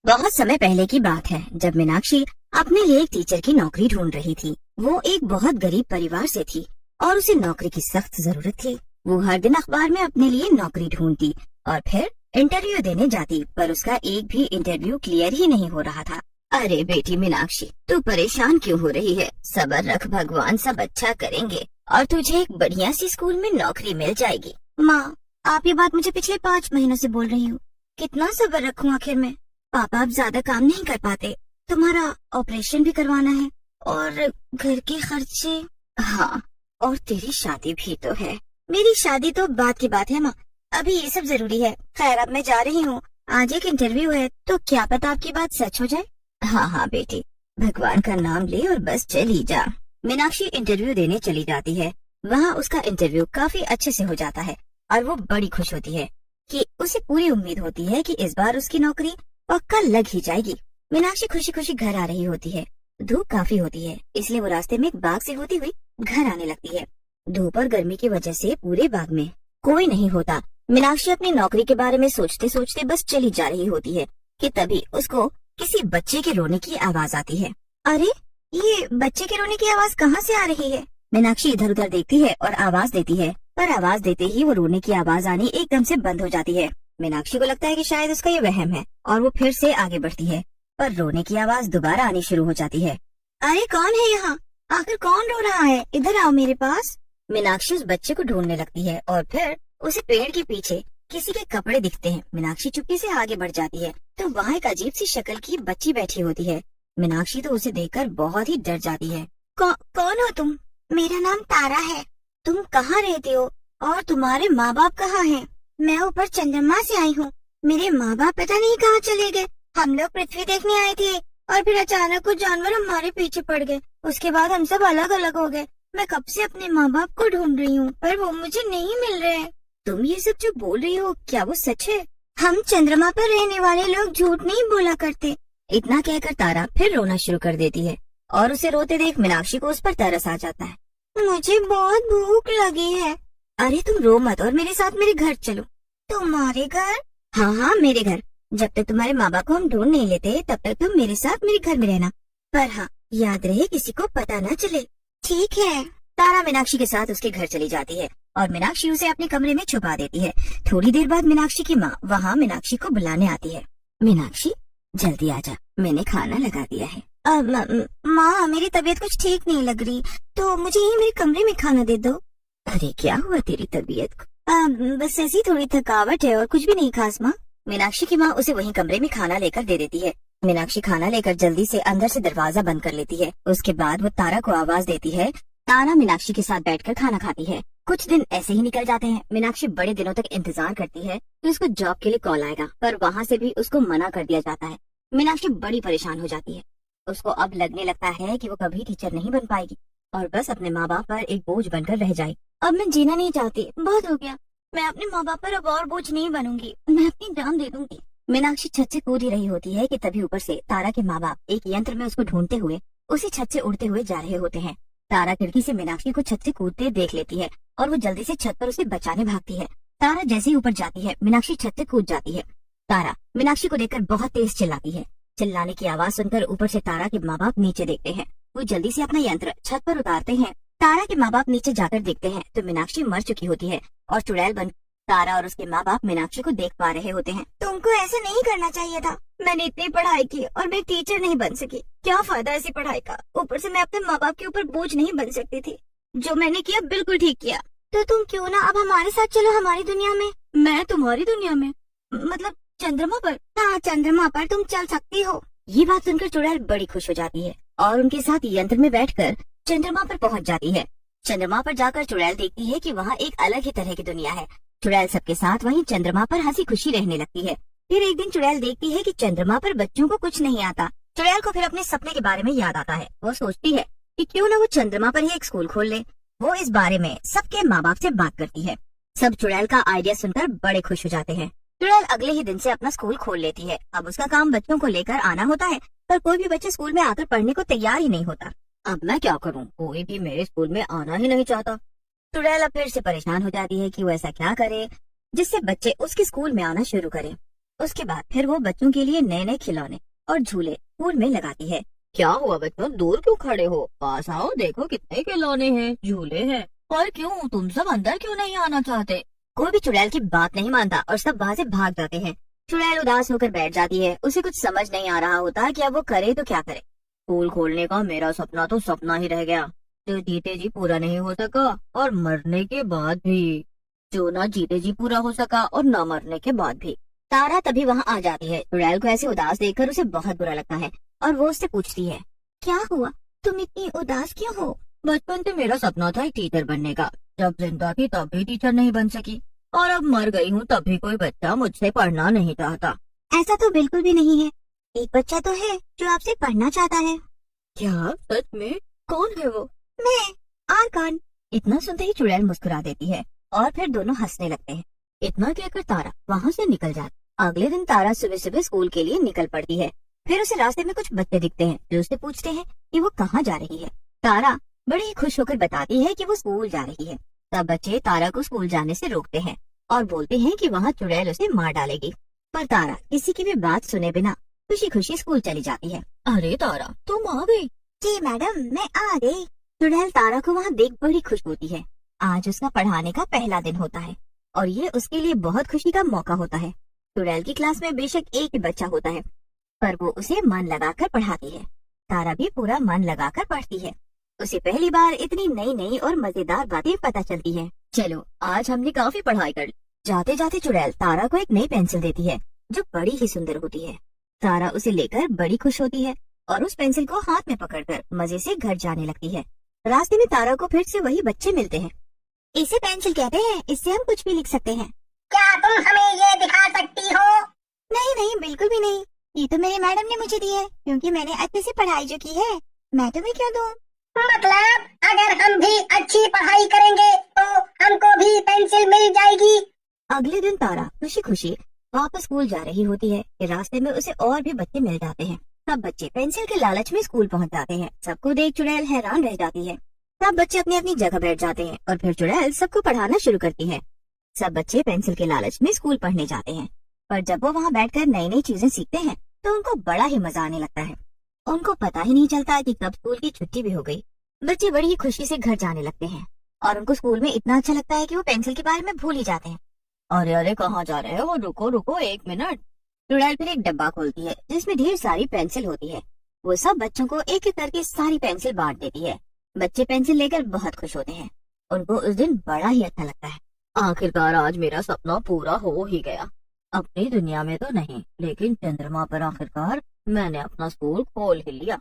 बहुत समय पहले की बात है जब मीनाक्षी अपने लिए एक टीचर की नौकरी ढूंढ रही थी। वो एक बहुत गरीब परिवार से थी और उसे नौकरी की सख्त जरूरत थी। वो हर दिन अखबार में अपने लिए नौकरी ढूंढती और फिर इंटरव्यू देने जाती, पर उसका एक भी इंटरव्यू क्लियर ही नहीं हो रहा था। अरे बेटी मीनाक्षी, तू परेशान क्यों हो रही है? सब्र रख, भगवान सब अच्छा करेंगे और तुझे एक बढ़िया सी स्कूल में नौकरी मिल जाएगी। माँ, आप ये बात मुझे पिछले 5 महीनों से बोल रही हो। कितना सब्र रखूं आखिर में? पापा अब ज्यादा काम नहीं कर पाते, तुम्हारा ऑपरेशन भी करवाना है और घर के खर्चे। हाँ, और तेरी शादी भी तो है। मेरी शादी तो बात की बात है माँ, अभी ये सब जरूरी है। खैर, अब मैं जा रही हूँ, आज एक इंटरव्यू है, तो क्या पता आपकी बात सच हो जाए। हाँ हाँ बेटी, भगवान का नाम ले और बस चली जा। मीनाक्षी इंटरव्यू देने चली जाती है। वहाँ उसका इंटरव्यू काफी अच्छे से हो जाता है और वो बड़ी खुश होती है कि उसे पूरी उम्मीद होती है कि इस बार उसकी नौकरी पक्का लग ही जाएगी। मीनाक्षी खुशी खुशी घर आ रही होती है। धूप काफी होती है, इसलिए वो रास्ते में एक बाग से होती हुई घर आने लगती है। धूप और गर्मी की वजह से पूरे बाग में कोई नहीं होता। मीनाक्षी अपनी नौकरी के बारे में सोचते सोचते बस चली जा रही होती है कि तभी उसको किसी बच्चे के रोने की आवाज आती है। अरे, ये बच्चे के रोने की आवाज कहाँ से आ रही है? मीनाक्षी इधर उधर देखती है और आवाज देती है, पर आवाज देते ही वो रोने की आवाज आनी एकदम से बंद हो जाती है। मीनाक्षी को लगता है कि शायद उसका ये वहम है और वो फिर से आगे बढ़ती है, पर रोने की आवाज दोबारा आनी शुरू हो जाती है। अरे, कौन है यहाँ? आखिर कौन रो रहा है? इधर आओ मेरे पास। मीनाक्षी उस बच्चे को ढूंढने लगती है और फिर उसे पेड़ के पीछे किसी के कपड़े दिखते हैं। मीनाक्षी चुपके से आगे बढ़ जाती है तो वहाँ एक अजीब सी शक्ल की बच्ची बैठी होती है। मीनाक्षी तो उसे देखकर बहुत ही डर जाती है। कौन हो तुम? मेरा नाम तारा है। तुम कहाँ रहते हो और तुम्हारे माँ बाप कहाँ हैं? मैं ऊपर चंद्रमा से आई हूँ। मेरे माँ बाप पता नहीं कहाँ चले गए। हम लोग पृथ्वी देखने आए थे और फिर अचानक कुछ जानवर हमारे पीछे पड़ गए। उसके बाद हम सब अलग अलग हो गए। मैं कब से अपने माँ बाप को ढूंढ रही हूँ, पर वो मुझे नहीं मिल रहे। तुम ये सब जो बोल रही हो, क्या वो सच है? हम चंद्रमा पर रहने वाले लोग झूठ नहीं बोला करते। इतना कहकर तारा फिर रोना शुरू कर देती है और उसे रोते देख मीनाक्षी को उस पर तरस आ जाता है। मुझे बहुत भूख लगी है। अरे तुम रो मत और मेरे साथ मेरे घर चलो। तुम्हारे घर? हाँ हाँ, मेरे घर। जब तक तुम्हारे माँ बाप को हम ढूंढ नहीं लेते तब तक तुम मेरे साथ मेरे घर में रहना, पर हाँ, याद रहे किसी को पता न चले। ठीक है। तारा मीनाक्षी के साथ उसके घर चली जाती है और मीनाक्षी उसे अपने कमरे में छुपा देती है। थोड़ी देर बाद मीनाक्षी की माँ वहाँ मीनाक्षी को बुलाने आती है। मीनाक्षी, जल्दी आजा, मैंने खाना लगा दिया है। माँ, मेरी तबीयत कुछ ठीक नहीं लग रही, तो मुझे यही मेरे कमरे में खाना दे दो। अरे क्या हुआ तेरी तबीयत को? बस ऐसी थोड़ी थकावट है और कुछ भी नहीं खास माँ। मीनाक्षी की माँ उसे वहीं कमरे में खाना लेकर दे देती है। मीनाक्षी खाना लेकर जल्दी से अंदर से दरवाजा बंद कर लेती है। उसके बाद वो तारा को आवाज देती है। तारा मीनाक्षी के साथ बैठकर खाना खाती है। कुछ दिन ऐसे ही निकल जाते हैं। मीनाक्षी बड़े दिनों तक इंतजार करती है कि उसको जॉब के लिए कॉल आएगा, पर वहाँ से भी उसको मना कर दिया जाता है। मीनाक्षी बड़ी परेशान हो जाती है। उसको अब लगने लगता है कि वो कभी टीचर नहीं बन पाएगी और बस अपने माँ बाप पर एक बोझ बनकर रह जाएगी। अब मैं जीना नहीं चाहती, बहुत हो गया। मैं अपने माँ बाप पर अब और बोझ नहीं बनूंगी, मैं अपनी जान दे दूंगी। मीनाक्षी छत से कूद ही रही होती है कि तभी ऊपर से तारा के माँ बाप एक यंत्र में उसको ढूंढते हुए उसी छत से उड़ते हुए जा रहे होते हैं। तारा खिड़की से मीनाक्षी को छत से कूदते देख लेती है और वो जल्दी से छत पर उसे बचाने भागती है। तारा जैसे ही ऊपर जाती है, मीनाक्षी छत से कूद जाती है। तारा मीनाक्षी को देखकर बहुत तेज चिल्लाती है। चिल्लाने की आवाज सुनकर ऊपर से तारा के माँ बाप नीचे देखते हैं। वो जल्दी से अपना यंत्र छत पर उतारते हैं। तारा के माँ बाप नीचे जाकर देखते हैं तो मीनाक्षी मर चुकी होती है और चुड़ैल बन तारा और उसके माँ बाप मीनाक्षी को देख पा रहे होते हैं। तुमको ऐसा नहीं करना चाहिए था। मैंने इतनी पढ़ाई की और मैं टीचर नहीं बन सकी। क्या फायदा ऐसी पढ़ाई का? ऊपर से मैं अपने माँ बाप के ऊपर बोझ नहीं बन सकती थी। जो मैंने किया बिल्कुल ठीक किया। तो तुम क्यों ना अब हमारे साथ चलो, हमारी दुनिया में। मैं तुम्हारी दुनिया में? मतलब चंद्रमा पर? हाँ, चंद्रमा पर तुम चल सकती हो। ये बात सुनकर चुड़ैल बड़ी खुश हो जाती है और उनके साथ यंत्र में बैठकर चंद्रमा पर पहुंच जाती है। चंद्रमा पर जाकर चुड़ैल देखती है कि वहाँ एक अलग ही तरह की दुनिया है। चुड़ैल सबके साथ वहीं चंद्रमा पर हंसी खुशी रहने लगती है। फिर एक दिन चुड़ैल देखती है कि चंद्रमा पर बच्चों को कुछ नहीं आता। चुड़ैल को फिर अपने सपने के बारे में याद आता है। वो सोचती है कि क्यों ना वो चंद्रमा पर ही एक स्कूल खोल ले। वो इस बारे में सबके माँ बाप से बात करती है। सब चुड़ैल का आइडिया सुनकर बड़े खुश हो जाते हैं। चुड़ैल अगले ही दिन से अपना स्कूल खोल लेती है। अब उसका काम बच्चों को लेकर आना होता है, पर कोई भी बच्चे स्कूल में आकर पढ़ने को तैयार ही नहीं होता। अब मैं क्या करूं? कोई भी मेरे स्कूल में आना ही नहीं चाहता। चुड़ैल अब फिर से परेशान हो जाती है कि वो ऐसा क्या करे जिससे बच्चे उसके स्कूल में आना शुरू करें। उसके बाद फिर वो बच्चों के लिए नए नए खिलौने और झूले स्कूल में लगाती है। क्या हुआ बच्चों, दूर क्यों खड़े हो? पास आओ, देखो कितने खिलौने हैं, झूले हैं। और क्यों, तुम सब अंदर क्यों नहीं आना चाहते? कोई भी चुड़ैल की बात नहीं मानता और सब वहाँ से भाग जाते हैं। चुड़ैल उदास होकर बैठ जाती है। उसे कुछ समझ नहीं आ रहा होता कि अब वो करे तो क्या करे। स्कूल खोलने का मेरा सपना तो सपना ही रह गया, जो जीते जी पूरा नहीं हो सका और मरने के बाद भी, जो ना जीते जी पूरा हो सका और न मरने के बाद भी। तारा तभी वहाँ आ जाती है। चुड़ैल को ऐसे उदास देखकर उसे बहुत बुरा लगता है और वो उससे पूछती है, क्या हुआ, तुम इतनी उदास क्यों हो? बचपन से मेरा सपना था टीचर बनने का। जब जिंदा थी तब भी टीचर नहीं बन सकी और अब मर गई हूँ तब भी कोई बच्चा मुझसे पढ़ना नहीं चाहता। ऐसा तो बिल्कुल भी नहीं है, एक बच्चा तो है जो आपसे पढ़ना चाहता है। क्या सच में? कौन है वो? मैं। और कौन? इतना सुनते ही चुड़ैल मुस्कुरा देती है और फिर दोनों हंसने लगते हैं। इतना कहकर तारा वहाँ से निकल जाती। अगले दिन तारा सुबह सुबह स्कूल के लिए निकल पड़ती है। फिर उसे रास्ते में कुछ बच्चे दिखते हैं जो उससे पूछते हैं कि वो कहाँ जा रही है। तारा बड़ी ही खुश होकर बताती है कि वो स्कूल जा रही है। सब बच्चे तारा को स्कूल जाने से रोकते हैं और बोलते हैं कि वहाँ चुड़ैल उसे मार डालेगी। पर तारा किसी की भी बात सुने बिना खुशी खुशी स्कूल चली जाती है। अरे तारा, तुम आ गई? जी मैडम, मैं आ गई। चुड़ैल तारा को वहाँ देख बड़ी खुश होती है। आज उसका पढ़ाने का पहला दिन होता है और ये उसके लिए बहुत खुशी का मौका होता है। चुड़ैल की क्लास में बेशक एक ही बच्चा होता है, पर वो उसे मन लगाकर पढ़ाती है। तारा भी पूरा मन लगाकर पढ़ती है। उसे पहली बार इतनी नई नई और मजेदार बातें पता चलती हैं। चलो, आज हमने काफी पढ़ाई कर ली। जाते जाते चुड़ैल तारा को एक नई पेंसिल देती है जो बड़ी ही सुंदर होती है। तारा उसे लेकर बड़ी खुश होती है और उस पेंसिल को हाथ में पकड़कर मजे से घर जाने लगती है। रास्ते में तारा को फिर से वही बच्चे मिलते हैं। इसे पेंसिल कहते हैं, इससे हम कुछ भी लिख सकते हैं। क्या तुम हमें ये दिखा सकती हो? नहीं नहीं, बिल्कुल भी नहीं। ये तो मेरी मैडम ने मुझे दी है, क्योंकि मैंने अच्छे से पढ़ाई जो की है। मैं तुम्हें क्यों दूं? मतलब अगर हम भी अच्छी पढ़ाई करेंगे तो हमको भी पेंसिल मिल जाएगी। अगले दिन तारा खुशी खुशी वापस स्कूल जा रही होती है कि रास्ते में उसे और भी बच्चे मिल जाते हैं। सब बच्चे पेंसिल के लालच में स्कूल पहुंच जाते हैं। सबको देख चुड़ैल हैरान रह जाती है। सब बच्चे अपनी अपनी जगह बैठ जाते हैं और फिर चुड़ैल सबको पढ़ाना शुरू करती है। सब बच्चे पेंसिल के लालच में स्कूल पढ़ने जाते हैं, पर जब वो वहाँ बैठकर नई नई चीजें सीखते हैं तो उनको बड़ा ही मजा आने लगता है। उनको पता ही नहीं चलता कि कब स्कूल की छुट्टी भी हो गई। बच्चे बड़ी ही खुशी से घर जाने लगते हैं और उनको स्कूल में इतना अच्छा लगता है कि वो पेंसिल के बारे में भूल ही जाते हैं। अरे अरे, कहाँ जा रहे हो? रुको रुको, एक मिनट। चुड़ैल फिर एक डब्बा खोलती है जिसमें ढेर सारी पेंसिल होती है। वो सब बच्चों को एक एक करके सारी पेंसिल बांट देती है। बच्चे पेंसिल लेकर बहुत खुश होते हैं। उनको उस दिन बड़ा ही अच्छा लगता है। आखिरकार आज मेरा सपना पूरा हो ही गया। अपनी दुनिया में तो नहीं, लेकिन चंद्रमा पर आखिरकार मैंने अपना स्कूल खोल ही लिया।